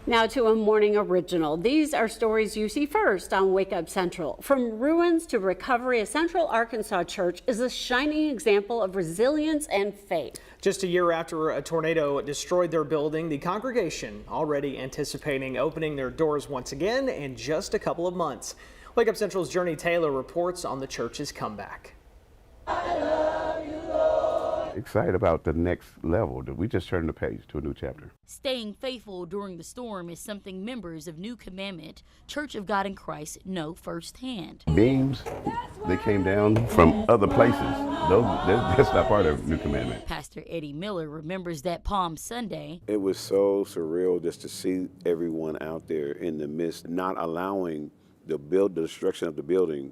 Now to a morning original. These are stories you see first on Wake Up Central. From ruins to recovery, a Central Arkansas church is a shining example of resilience and faith. Just a year after a tornado destroyed their building, the congregation already anticipating opening their doors once again in just a couple of months. Wake Up Central's Journey Taylor reports on the church's comeback. Excited about the next level. We just turned the page to a new chapter. Staying faithful during the storm is something members of New Commandment Church of God in Christ know firsthand. Beams, they came down from other places. That's not part of New Commandment. Pastor Eddie Miller remembers that Palm Sunday. It was so surreal just to see everyone out there in the midst, not allowing the destruction of the building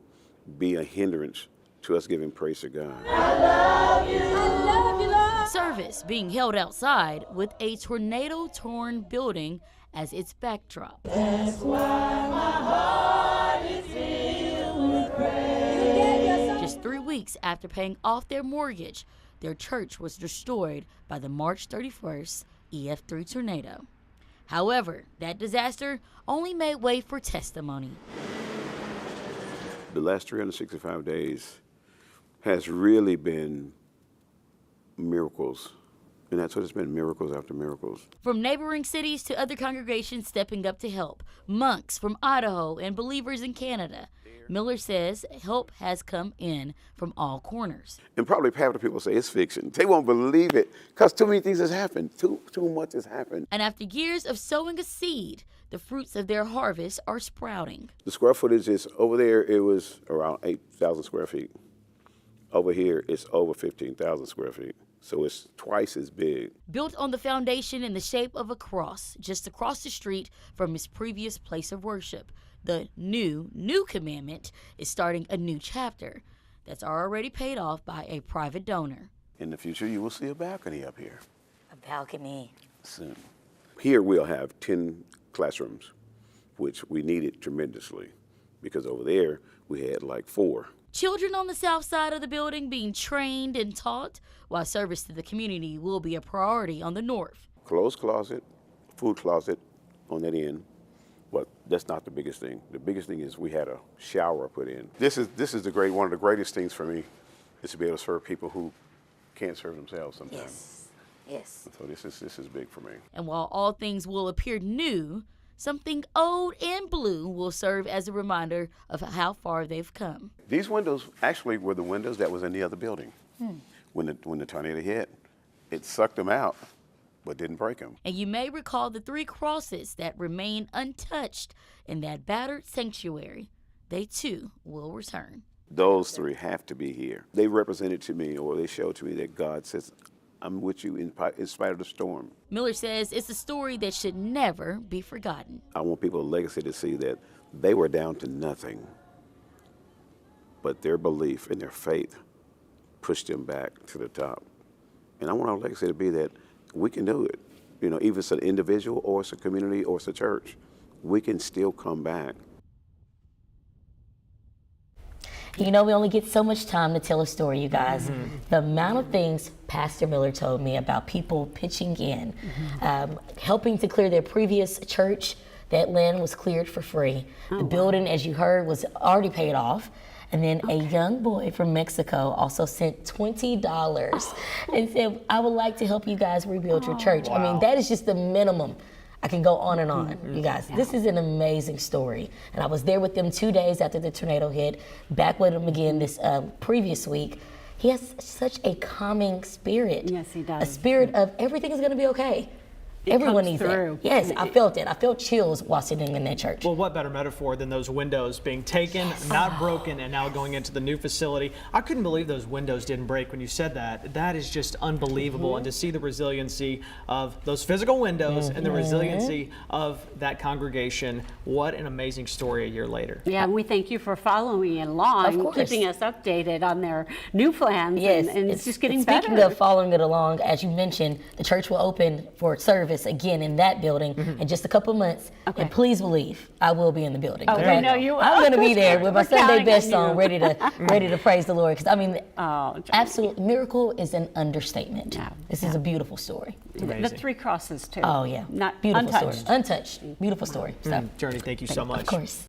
be a hindrance to us giving praise to God. I love you. I love you, Lord. Service being held outside with a tornado-torn building as its backdrop. That's why my heart is filled with praise. Just 3 weeks after paying off their mortgage, their church was destroyed by the March 31st EF3 tornado. However, that disaster only made way for testimony. The last 365 days has really been miracles. And that's what it's been, miracles after miracles. From neighboring cities to other congregations stepping up to help, monks from Idaho and believers in Canada. Miller says help has come in from all corners. And probably half the people say it's fiction. They won't believe it because too many things has happened. Too much has happened. And after years of sowing a seed, the fruits of their harvest are sprouting. The square footage is over there, it was around 8,000 square feet. Over here, it's over 15,000 square feet. So it's twice as big. Built on the foundation in the shape of a cross, just across the street from his previous place of worship, the new commandment is starting a new chapter that's already paid off by a private donor. In the future, you will see a balcony up here. A balcony. Soon. Here we'll have 10 classrooms, which we needed tremendously because over there we had like 4. Children on the south side of the building being trained and taught, while service to the community will be a priority on the north. Clothes closet, food closet on that end, but that's not the biggest thing. The biggest thing is we had a shower put in. This is one of the greatest things for me is to be able to serve people who can't serve themselves sometimes. Yes. So this is big for me. And while all things will appear new, something old and blue will serve as a reminder of how far they've come. These windows actually were the windows that was in the other building. When the tornado hit, it sucked them out, but didn't break them. And you may recall the 3 crosses that remain untouched in that battered sanctuary. They too will return. Those 3 have to be here. They represented to me, or they showed to me that God says, I'm with you in spite of the storm. Miller says it's a story that should never be forgotten. I want people's legacy to see that they were down to nothing, but their belief and their faith pushed them back to the top. And I want our legacy to be that we can do it. You know, even if it's an individual or it's a community or it's a church, we can still come back. You know, we only get so much time to tell a story, you guys. The amount of things Pastor Miller told me about people pitching in, helping to clear their previous church. That land was cleared for free. The building, as you heard, was already paid off. And then a young boy from Mexico also sent $20 and said, I would like to help you guys rebuild your church. I mean, that is just the minimum. I can go on and on, you guys. This is an amazing story. And I was there with them 2 days after the tornado hit, back with him again this previous week. He has such a calming spirit. Yes, he does. A spirit of everything is gonna be okay. Everyone needs that. Yes, I felt it. I felt chills while sitting in that church. Well, what better metaphor than those windows being taken, not broken, and now going into the new facility? I couldn't believe those windows didn't break when you said that. That is just unbelievable. And to see the resiliency of those physical windows and the resiliency of that congregation, what an amazing story a year later. Yeah, and we thank you for following along, keeping us updated on their new plans. Yes, and it's just getting better. Speaking of following it along, as you mentioned, the church will open for service service again in that building in just a couple months. Okay. And please believe, I will be in the building. Oh, we know you will. I'm going to be there with my We're Sunday counting best on on, you. ready to praise the Lord. Because I mean, Oh, Johnny. absolute miracle is an understatement. Yeah. This is a beautiful story. The Amazing. 3 crosses too. Oh yeah, Not beautiful untouched. story, untouched, beautiful story. So, Journey, thank you so much. of course.